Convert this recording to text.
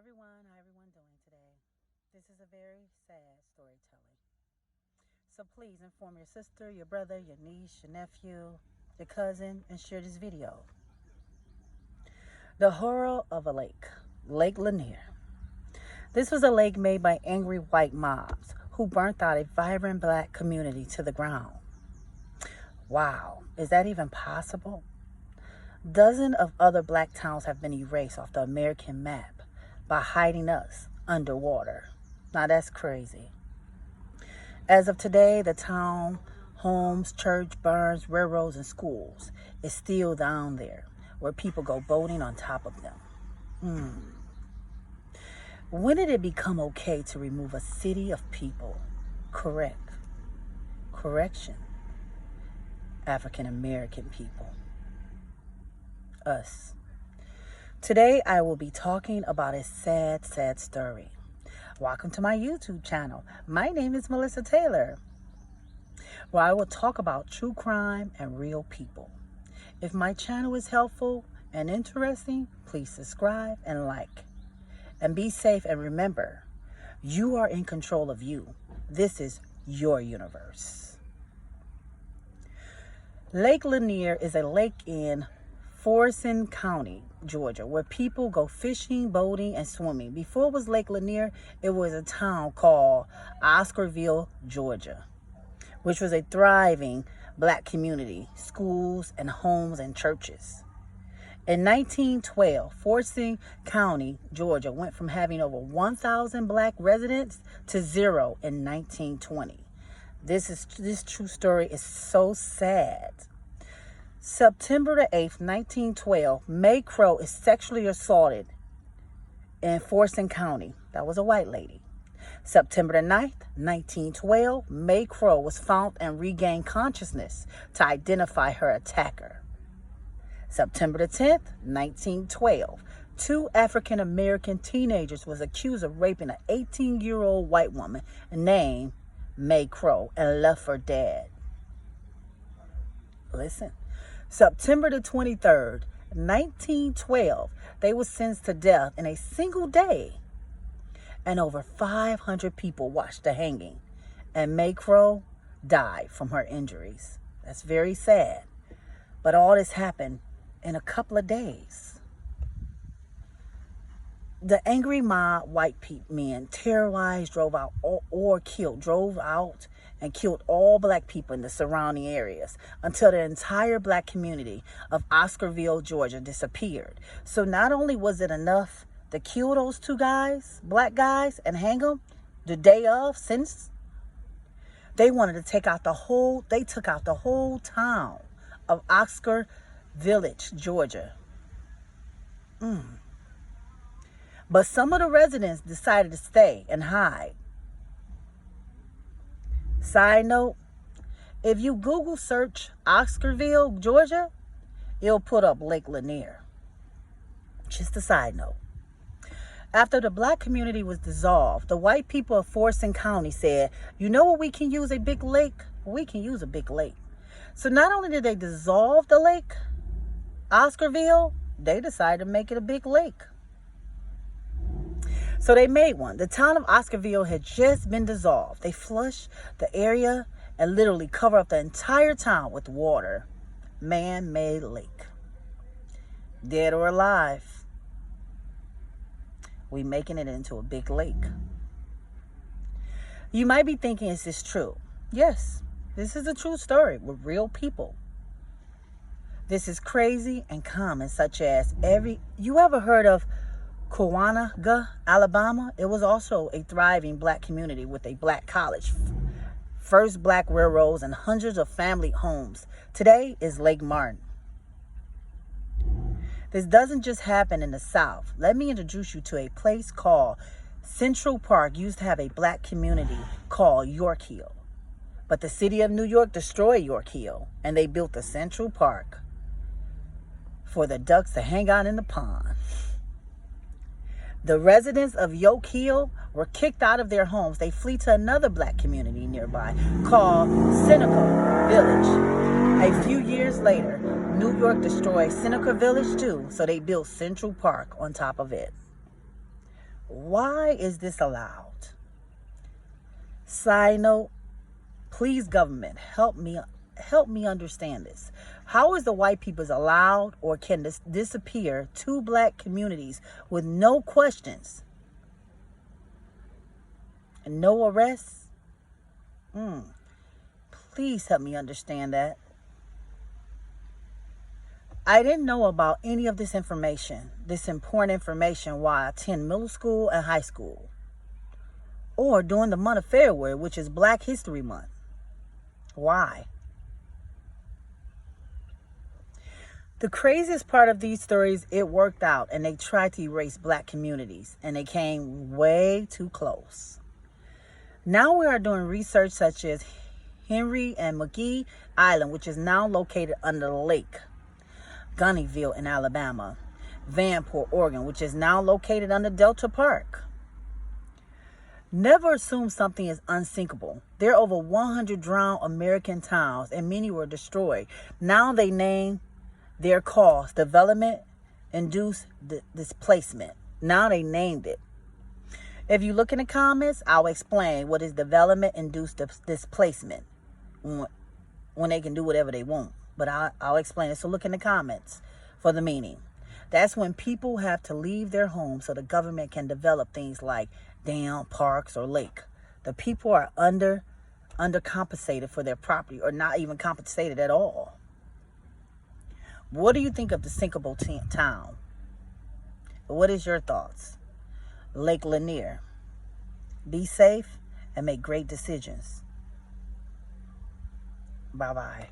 How everyone doing today? This is a very sad storytelling. So please inform your sister, your brother, your niece, your nephew, your cousin, and share this video. The horror of a lake, Lake Lanier. This was a lake made by angry white mobs who burnt out a vibrant black community to the ground. Wow, is that even possible? Dozens of other black towns have been erased off the American map by hiding us underwater. Now that's crazy. As of today, the town, homes, church, barns, railroads, and schools is still down there where people go boating on top of them. When did it become okay to remove a city of people? Correction. African American people. Us. Today, I will be talking about a sad, sad story. Welcome to my YouTube channel. My name is Melissa Taylor, where I will talk about true crime and real people. If my channel is helpful and interesting, please subscribe and like. And be safe, and remember, you are in control of you. This is your universe. Lake Lanier is a lake in Forsyth County, Georgia, where people go fishing, boating, and swimming. Before it was Lake Lanier, it was a town called Oscarville, Georgia, which was a thriving black community, schools and homes and churches. In 1912, Forsyth County, Georgia, went from having over 1,000 black residents to 0 in 1920. This true story is so sad. September the 8th, 1912, May Crow is sexually assaulted in Forsyth County. That was a white lady. September the 9th, 1912, May Crow was found and regained consciousness to identify her attacker. September the 10th, 1912, two African American teenagers was accused of raping an 18-year-old white woman named May Crow and left for dead. Listen. September the 23rd, 1912, they were sentenced to death in a single day. And over 500 people watched the hanging. And May Crow died from her injuries. That's very sad. But all this happened in a couple of days. The angry mob, white men, terrorized, drove out and killed all black people in the surrounding areas until the entire black community of Oscarville, Georgia disappeared. So not only was it enough to kill those two guys, black guys, and hang them the day of, since they wanted to took out the whole town of Oscar Village, Georgia. But some of the residents decided to stay and hide. Side note, if you Google search Oscarville, Georgia, it'll put up Lake Lanier. Just a side note. After the black community was dissolved, the white people of Forsyth County said, you know what we can use a big lake? We can use a big lake. So not only did they dissolve the lake, Oscarville, they decided to make it a big lake. So they made one. The town of Oscarville had just been dissolved. They flushed the area and literally covered up the entire town with water. Man-made lake. Dead or alive, we making it into a big lake. You might be thinking, is this true? Yes, this is a true story with real people. This is crazy and common, such as you ever heard of Cowanaga, Alabama? It was also a thriving black community with a black college, first black railroads, and hundreds of family homes. Today is Lake Martin. This doesn't just happen in the South. Let me introduce you to a place called Central Park. Used to have a black community called York Hill. But the city of New York destroyed York Hill, and they built a Central Park for the ducks to hang out in the pond. The residents of York Hill were kicked out of their homes. They flee to another black community nearby called Sinkanle Village. A few years later, New York destroyed Sinkanle Village too, so they built Central Park on top of it. Why is this allowed? Side note, please government, help me understand this. How is the white people's allowed or can this disappear two black communities with no questions and no arrests? Please help me understand that. I didn't know about any of this information, this important information, while I attend middle school and high school, or during the month of February, which is Black History Month. Why? The craziest part of these stories, it worked out and they tried to erase black communities and they came way too close. Now we are doing research such as Henry and McGee Island, which is now located under the lake. Gunnyville in Alabama. Vanport, Oregon, which is now located under Delta Park. Never assume something is unsinkable. There are over 100 drowned American towns and many were destroyed. Now they name their cause development induce displacement. Now they named it. If you look in the comments, I'll explain what is development induced displacement when they can do whatever they want. But I'll explain it. So look in the comments for the meaning. That's when people have to leave their homes so the government can develop things like dam, parks, or lake. The people are undercompensated for their property or not even compensated at all. What do you think of the sinkable town? What is your thoughts? Lake Lanier. Be safe and make great decisions. Bye-bye.